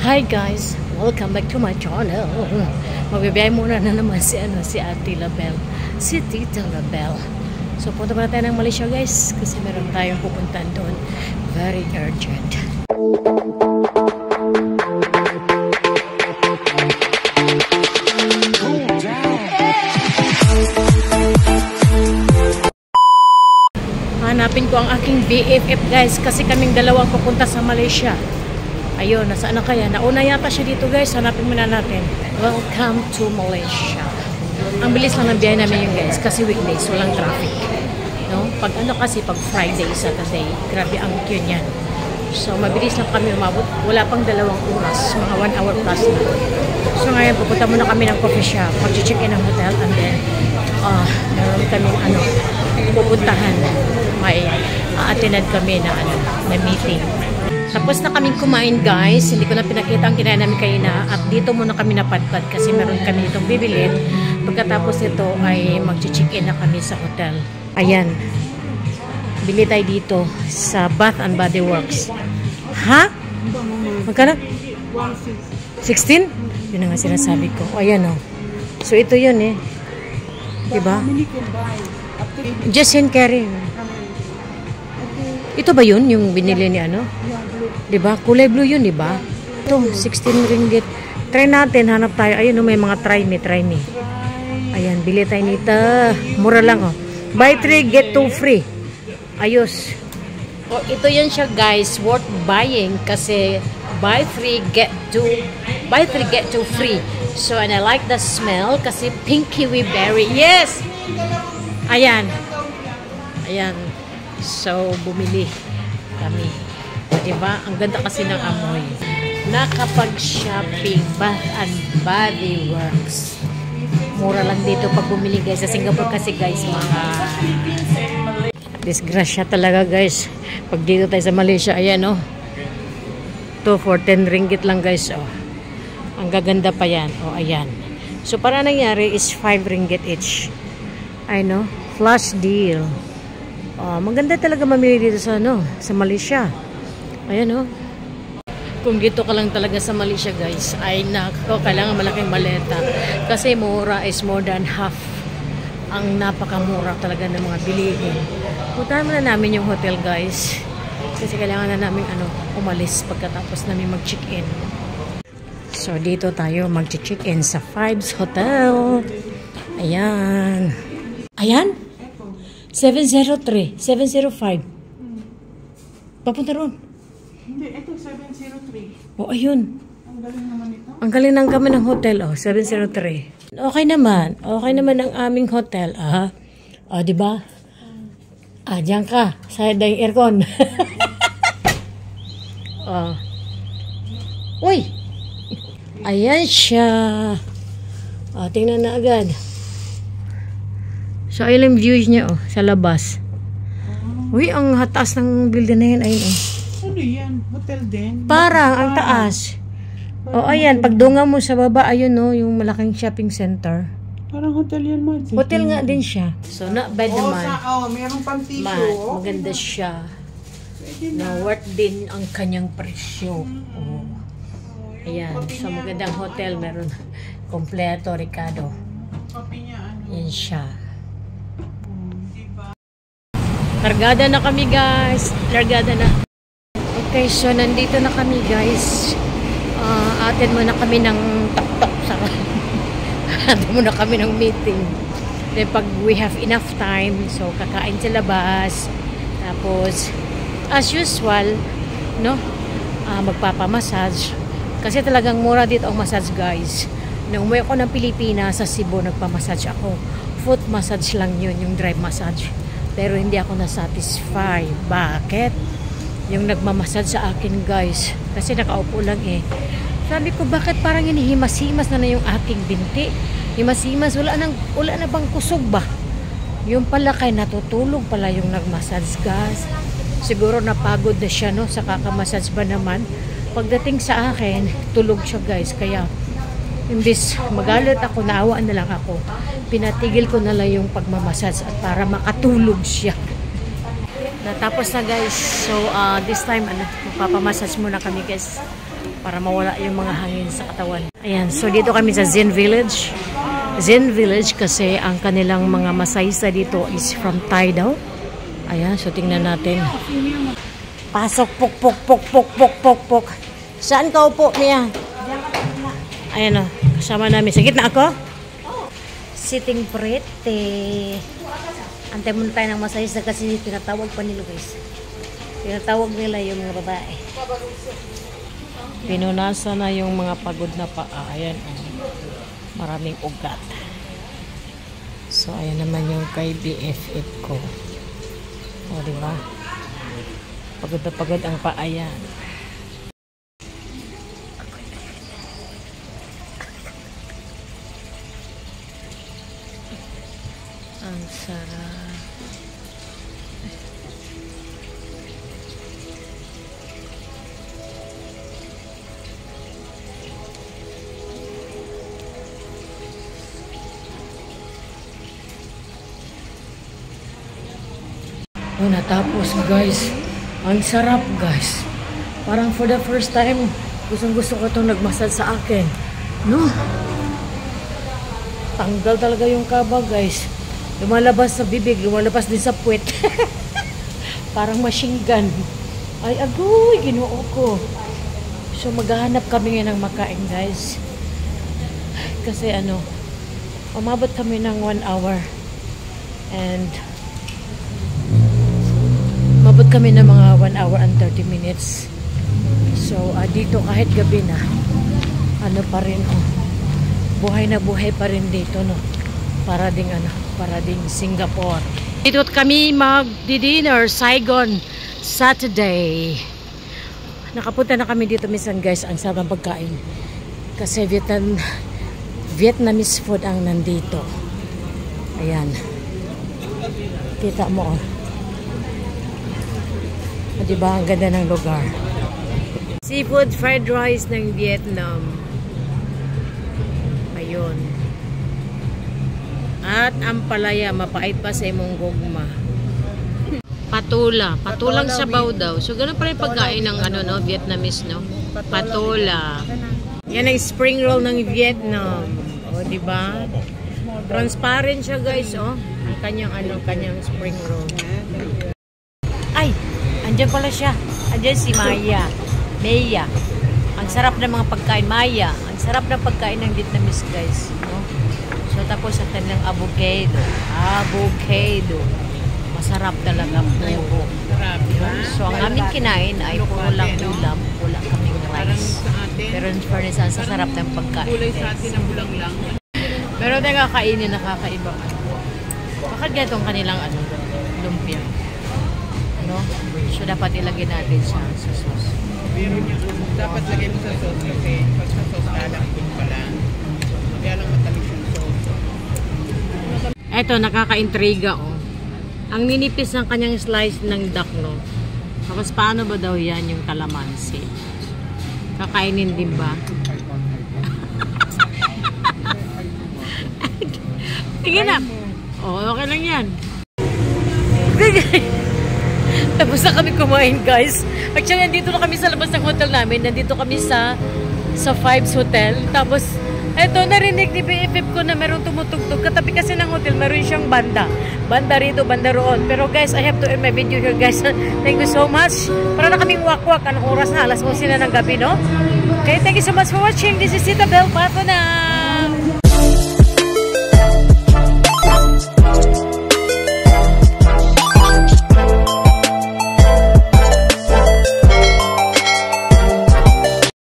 Hi guys, welcome back to my channel. Magbibiyay muna na naman si Ate Label, si Tita Label. So punta pa na tayo ng Malaysia guys, kasi meron tayong pupuntahan doon. Very urgent. Hanapin ko ang aking BFF guys, kasi kaming dalawang pupunta sa Malaysia. Ayun, nasaan na kaya? Nauna yata siya dito guys. Hanapin muna natin. Welcome to Malaysia. Ang bilis lang ng biyahe namin yun guys. Kasi weekdays, walang traffic. No? Pag pag Friday, Saturday, grabe ang queue niyan. So, mabilis lang kami umabot. Wala pang 2 oras. Mga 1 hour plus na. So, ngayon, pupunta muna kami ng coffee shop. Mag-check-in ng hotel. And then, meron kaming pupuntahan. May attended kami na meeting. Tapos na kaming kumain guys. Hindi ko na pinakita ang kinain namin kanina. At dito muna kami napadpad kasi meron kami itong bibilin. Pagkatapos ito ay mag-check-in na kami sa hotel. Ayan. Bili tayo dito sa Bath and Body Works. Ha? Magkano? 16? Yun na nga sinasabi ko. Ayan o. So ito yun eh. Diba? Just in carry. Ito ba yun yung binili ni Diba? Kulay blue yun, diba? Ito, 16 ringgit. Try natin, hanap tayo. Ayun, may mga try me. Ayan, bili tayo nito. Mura lang, oh. Buy 3, get 2 free. Ayos. Oh, ito yun siya, guys. Worth buying kasi buy 3, get 2 free. So, and I like the smell kasi pink kiwi berry. Yes! Ayan. So, bumili kami. Diba? Ang ganda kasi ng amoy. Nakapag-shopping Bath and Body Works. Mura lang dito pag bumili guys. Sa Singapore kasi guys, mga disgrasya talaga guys. Pag dito tayo sa Malaysia, ayan oh. Ito for 10 ringgit lang guys oh. Ang gaganda pa yan. Oh, ayan. So, para nangyari is 5 ringgit each. I know. Flash deal. Oh, maganda talaga mamili dito sa sa Malaysia. Ayan o. Kung dito ka lang talaga sa Malaysia guys, ay nako, kailangan malaking maleta. Kasi mura is more than half. Ang napakamura talaga ng mga bilihin. Puntahan muna namin yung hotel guys. Kasi kailangan na namin umalis pagkatapos namin mag-check-in. So dito tayo mag-check-in sa Vibes Hotel. Ayan. Ayan? 703. 705. Papunta ron. Hindi, ito 703. Oh, ayun. Ang galing naman ito. Ang galing ng kami ng hotel, 703. Okay naman. Okay naman ang aming hotel, di ba? Diyan ka. Sa yung aircon. Uy! Ayan siya. Tingnan na agad. So, ayun yung views niya, sa labas. Uy, ang taas ng building na yun, ayun, Ano yan? Hotel din? Parang, ang taas. Ayan, pagdunga mo sa baba, ayun, yung malaking shopping center. Parang hotel yan, Margie. Hotel nga din siya. So, not bad naman. Meron pang tissue. Maganda siya. Na worth din ang kanyang presyo. Ayan, so magandang hotel. Meron kompleto, Ricardo. Yan siya. Largada na kami guys. Largada na. Okay, so nandito na kami guys. Attend muna kami ng tak-tak sa attend muna kami ng meeting. Then pag we have enough time, so kakain sa labas. Tapos as usual, magpapamassage. Kasi talagang mura dito ang massage guys. Nung umuwi ako ng Pilipinas sa Cebu, nagpamassage ako. Foot massage lang yun, yung drive massage. Pero hindi ako na-satisfy. Bakit? Yung nagmamassage sa akin guys. Kasi nakaupo lang Sabi ko, bakit parang hinihimas-himas na yung aking binti? Himas-himas, wala na bang kusog ba? Yung pala kay natutulog pala yung nagmassage guys. Siguro napagod na siya sa kakamassage ba naman. Pagdating sa akin, tulog siya guys. Kaya imbis magalit ako, naawa na lang ako. Pinatigil ko na lang yung pagmamassage at para makatulog siya. Natapos na guys. So this time magpapamassage muna kami guys. para mawala yung mga hangin sa katawan. Ayan, so dito kami sa Zen Village. Zen Village kasi ang kanilang mga masaysa dito is from Thai daw. Ayan, so tingnan natin. Pasok, pok, pok, pok, pok, pok, pok, pok. Saan ka upo, Mia? Ayan o, kasama namin. Sa gitna ako? Sitting pretty. Antay muna tayo ng masaysa kasi tinatawag pa nila guys. Tinatawag nila yung mga babae. Pinunasan na yung mga pagod na paa. Ayan o. Maraming ugat. So, ayan naman yung kay BFF ko. O, diba? Pagod na pagod ang paa yan. Ang sarap. Oh, natapos guys. Ang sarap guys. Parang for the first time, gustong-gusto ko itong nagmasad sa akin. No? Tanggal talaga yung kaba guys. Lumalabas sa bibig, lumalabas din sa puwet. Parang machine gun. Ay, agoy, ginoo ko. So, maghahanap kami ngayon ng makain guys. Kasi ano, umabot kami ng 1 hour. And mabot kami ng mga 1 hour and 30 minutes. So, dito kahit gabi na, ano pa rin, buhay na buhay pa rin dito, no? Para ding, para ding Singapore. Dito kami mag-dinner, Saigon, Saturday. Nakapunta na kami dito minsan, guys. Ang sarap ng pagkain. Kasi Vietnamese food ang nandito. Ayan. Kita mo, diba? Ang ganda ng lugar. Seafood fried rice ng Vietnam. Ayun. At ampalaya, mapait pa sa imong gugma. Patula. Patulang sabaw daw. So, ganun pa rin pagkain ng Vietnamese, no? Patula. Yan ang spring roll ng Vietnam. O, diba? Transparent siya, guys, oh. Ang kanyang spring roll. Ay! Andiyan pala siya. Andiyan si Maya. Maya. Ang sarap ng mga pagkain. Maya. Ang sarap ng pagkain ng Vietnamese, guys. No? So, tapos sa kanilang avocado. Avocado. Masarap talaga po. So, ang aming kinain ay puro lang ulam. Wala kaming rice. Pero in fairness, ang sarap ng pagkain. Kulay sa atin ang bulang lang. Pero nakakainin, nakakaiba. Bakit ganitong kanilang lumpia? No? So, dapat ilagay natin siya sa sauce. Dapat lagay mo sa sauce kasi pag sa sauce lalambot pa lang. Kaya lang matamis yung sauce. Eto, nakaka-intriga, oh. Ang ninipis ng kanyang slice ng duck, no? Tapos, paano ba daw yan yung kalamansi? Kakainin din ba? Tingin na. Oh, okay lang yan. Tapos na kami kumain, guys. Actually, nandito na kami sa labas ng hotel namin. Nandito kami sa Fives Hotel. Tapos, eto, narinig ni BFF ko na meron tumutugtog. Katabi kasi ng hotel, meron siyang banda. Banda rito, banda roon. Pero guys, I have to end my video here, guys. Thank you so much. Para na kaming wakwak. Anong oras na? Alas 11 na ng gabi, no? Okay, thank you so much for watching. This is Tita Bel Pato na.